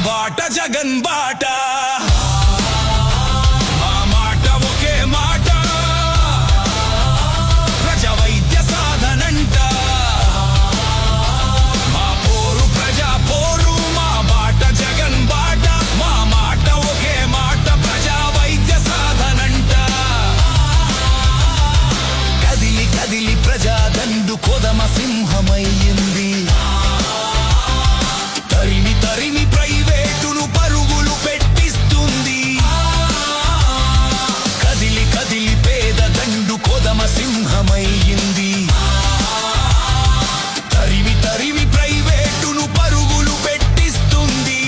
బాట జగన్ బాట మా మాట ఒకే మాట ప్రజా వైద్య సాధనంట మా పోరు ప్రజా పోరు మా బాట జగన్ బాట మా మాట ఒకే మాట ప్రజా వైద్య సాధనంట కదిలి కదిలి ప్రజా దండు కొదమ సింహమయ్యింది తరిమి తరిమి ప్రైవేటును పరుగులు పెట్టిస్తుంది కదిలి కదిలి పేద దండు కొదమ సింహమయ్యింది తరిమి తరిమి ప్రైవేటును పరుగులు పెట్టిస్తుంది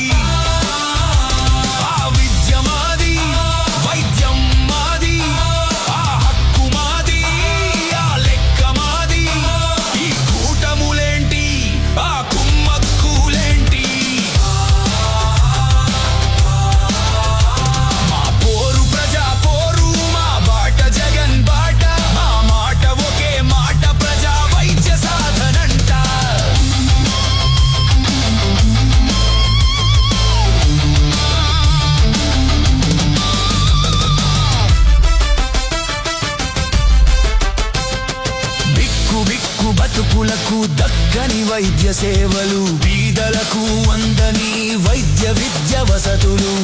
ఆ విద్య మాది వైద్యం మాది ఆ హక్కు మాది ఆ లెక్క మాది ఈ కూటములేంటి ఆ కుమ్మక్కులేంటి మా పోరు ప్రజా పోరు మా బాట జగన్ బాట మా మాట ఒకే మాట ప్రజా వైద్య సాధనంట బిక్కు బిక్కు బతుకులకు దక్కని వైద్య సేవలు బీదలకు అందని వైద్య విద్య వసతులు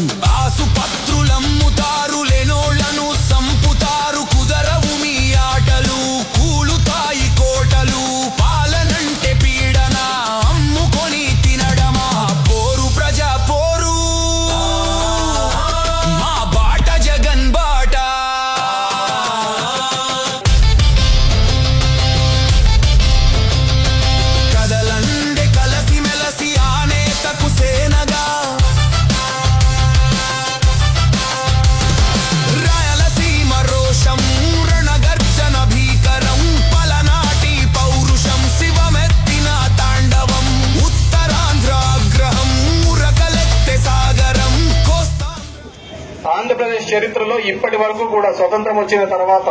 ఆసుపత్రులమ్ముతారు లేనోళ్లను సంపుతారు కుదరవు మీ ఆటలు కూలుతాయి కోటలు పాలనంటే పీడన అమ్ముకొని తినడమా పోరు ప్రజా పోరు మా బాట జగన్ బాట కదలండే కలసి మెలసి ఆనేతకు సేనగా రాయలసీమ రోషం రణగర్జన భీకరం పలనాటి పౌరుషం శివమెత్తిన తాండవం ఉత్తరాంధ్రాగ్రహం ఉరకలెత్తె సాగరం కోస్తా ఆంధ్రప్రదేశ్ చరిత్రలో ఇప్పటి వరకు కూడా స్వతంత్రం వచ్చిన తర్వాత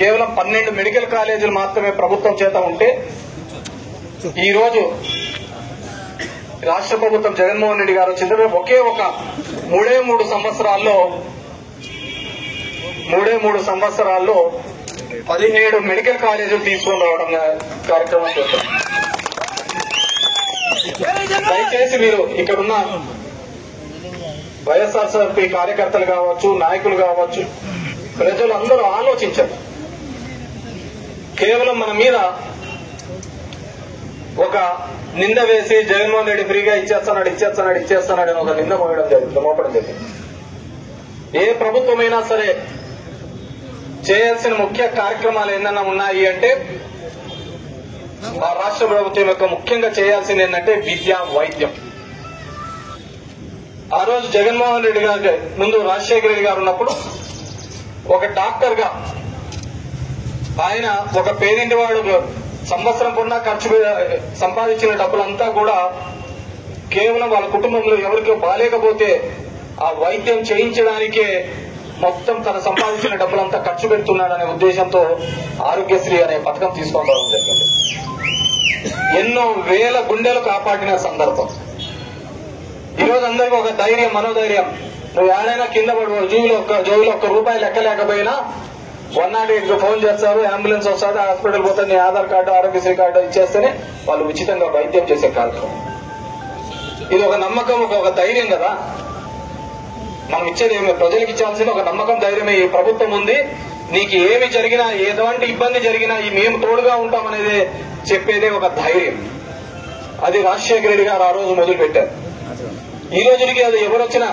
కేవలం 12 మెడికల్ కాలేజీలు మాత్రమే ప్రభుత్వం చేత ఉంటే ఈ రోజు రాష్ట్ర ప్రభుత్వం జగన్మోహన్ రెడ్డి గారు వచ్చిన ఒకే ఒక మూడే మూడు సంవత్సరాల్లో 17 మెడికల్ కాలేజీలు తీసుకొని రావడం కార్యక్రమం చేస్తాం. దయచేసి మీరు ఇక్కడున్న వైఎస్ఆర్సీపీ కార్యకర్తలు కావచ్చు నాయకులు కావచ్చు ప్రజలు అందరూ ఆలోచించారు. కేవలం మన మీద ఒక నింద వేసి జగన్మోహన్ రెడ్డి ఫ్రీగా ఇచ్చేస్తున్నాడు అని ఒక నింద మోపడం జరిగింది. ఏ ప్రభుత్వమైనా సరే చేయాల్సిన ముఖ్య కార్యక్రమాలు ఏదైనా ఉన్నాయి అంటే ఆ రాష్ట్ర ప్రభుత్వం యొక్క ముఖ్యంగా చేయాల్సింది ఏంటంటే విద్య వైద్యం. ఆ రోజు జగన్మోహన్ రెడ్డి గారి ముందు రాజశేఖర రెడ్డి గారు ఉన్నప్పుడు ఒక డాక్టర్ గా ఆయన ఒక పేదింటి వాడు సంవత్సరం కొన్నా ఖర్చు సంపాదించిన డబ్బులంతా కూడా కేవలం వాళ్ళ కుటుంబంలో ఎవరికి బాలేకపోతే ఆ వైద్యం చేయించడానికే మొత్తం తన సంపాదించిన డబ్బులంతా ఖర్చు పెడుతున్నాడనే ఉద్దేశంతో ఆరోగ్యశ్రీ అనే పథకం తీసుకోవడం జరిగింది. ఎన్నో వేల గుండెలు కాపాడిన సందర్భం. ఈరోజు అందరికీ ఒక ధైర్యం మనోధైర్యం. నువ్వు ఏడైనా కింద పడు జోబులో ఒక్క రూపాయి లెక్క లేకపోయినా 108కు ఫోన్ చేస్తారు, అంబులెన్స్ వస్తుంది, హాస్పిటల్ పోతే నీ ఆధార్ కార్డు ఆరోగ్యశ్రీ కార్డు ఇచ్చేస్తేనే వాళ్ళు ఉచితంగా వైద్యం చేసే కార్యక్రమం. ఇది ఒక నమ్మకం, ఒక ధైర్యం కదా. మనం ఇచ్చేది ఏమి ప్రజలకు ఇచ్చాల్సింది ఒక నమ్మకం ధైర్యమే. ఈ ప్రభుత్వం ఉంది, నీకు ఏమి జరిగినా ఎటువంటి ఇబ్బంది జరిగినా మేము తోడుగా ఉంటామనేది చెప్పేదే ఒక ధైర్యం. అది రాజశేఖర రెడ్డి గారు ఆ రోజు మొదలు పెట్టారు. ఈ రోజుకి అది ఎవరు వచ్చినా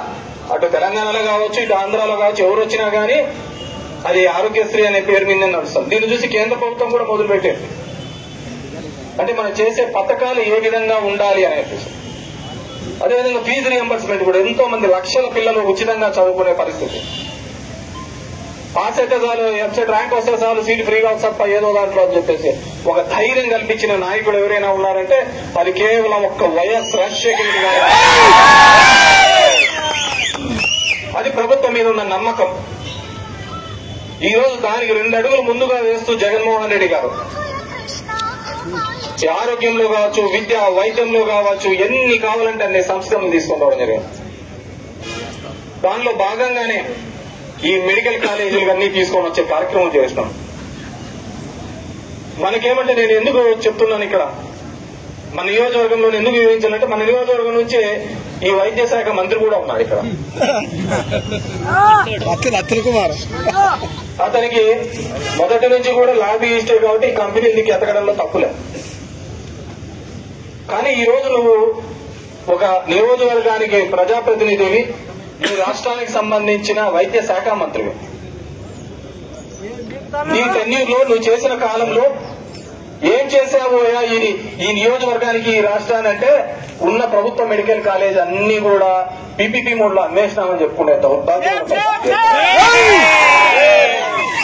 అటు తెలంగాణలో కావచ్చు ఇటు ఆంధ్రాలో కావచ్చు ఎవరు వచ్చినా కానీ అది ఆరోగ్యశ్రీ అనే పేరు మీద నడుస్తుంది. దీన్ని చూసి కేంద్ర ప్రభుత్వం కూడా మొదలు పెట్టారు. అంటే మనం చేసే పథకాలు ఏ విధంగా ఉండాలి అనేది. అదేవిధంగా ఫీజు రియంబర్స్మెంట్ కూడా ఎంతో మంది లక్షల పిల్లలు ఉచితంగా చదువుకునే పరిస్థితి. పాస్ అయితే చాలు, వెబ్సైట్ ర్యాంక్ వస్తే చాలు, సీట్ ఫ్రీగా వస్తా ఏదో దాంట్లో అని చెప్పేసి ఒక ధైర్యం కల్పించిన నాయకుడు ఎవరైనా ఉన్నారంటే అది కేవలం ఒక్క వైఎస్ రాజశేఖర రెడ్డి గారు. అది ప్రభుత్వం మీద ఉన్న నమ్మకం. ఈ రోజు దానికి 2 అడుగులు ముందుగా వేస్తూ జగన్మోహన్ రెడ్డి గారు ఆరోగ్యంలో కావచ్చు, విద్య వైద్యంలో కావచ్చు, ఎన్ని కావాలంటే అన్ని సంస్కరణలు తీసుకొని రావడం జరిగింది. దానిలో భాగంగానే ఈ మెడికల్ కాలేజీలు అన్ని తీసుకొని వచ్చే కార్యక్రమం చేస్తున్నాం. మనకేమంటే నేను ఎందుకు చెప్తున్నాను ఇక్కడ, మన నియోజకవర్గంలో ఎందుకు వివరించాలంటే మన నియోజకవర్గం నుంచే ఈ వైద్య శాఖ మంత్రి కూడా ఉన్నాడు ఇక్కడ. అత్తుల్ కుమార్ అతనికి మొదటి నుంచి కూడా లాబీయిస్టే కాబట్టి ఈ కంపెనీలకి ఎతకడంలో తప్పులే. కానీ ఈ రోజు నువ్వు ఒక నియోజకవర్గానికి ప్రజాప్రతినిధివి, ఈ రాష్ట్రానికి సంబంధించిన వైద్య శాఖ మంత్రివి. నీ టెన్యూర్లో నువ్వు చేసిన కాలంలో ఏం చేశావోయా ఈ నియోజకవర్గానికి, ఈ రాష్ట్రాన్ని అంటే ఉన్న ప్రభుత్వ మెడికల్ కాలేజ్ అన్ని కూడా పీపీపీ మోడ్ లో అమ్మేసినామని చెప్పుకునే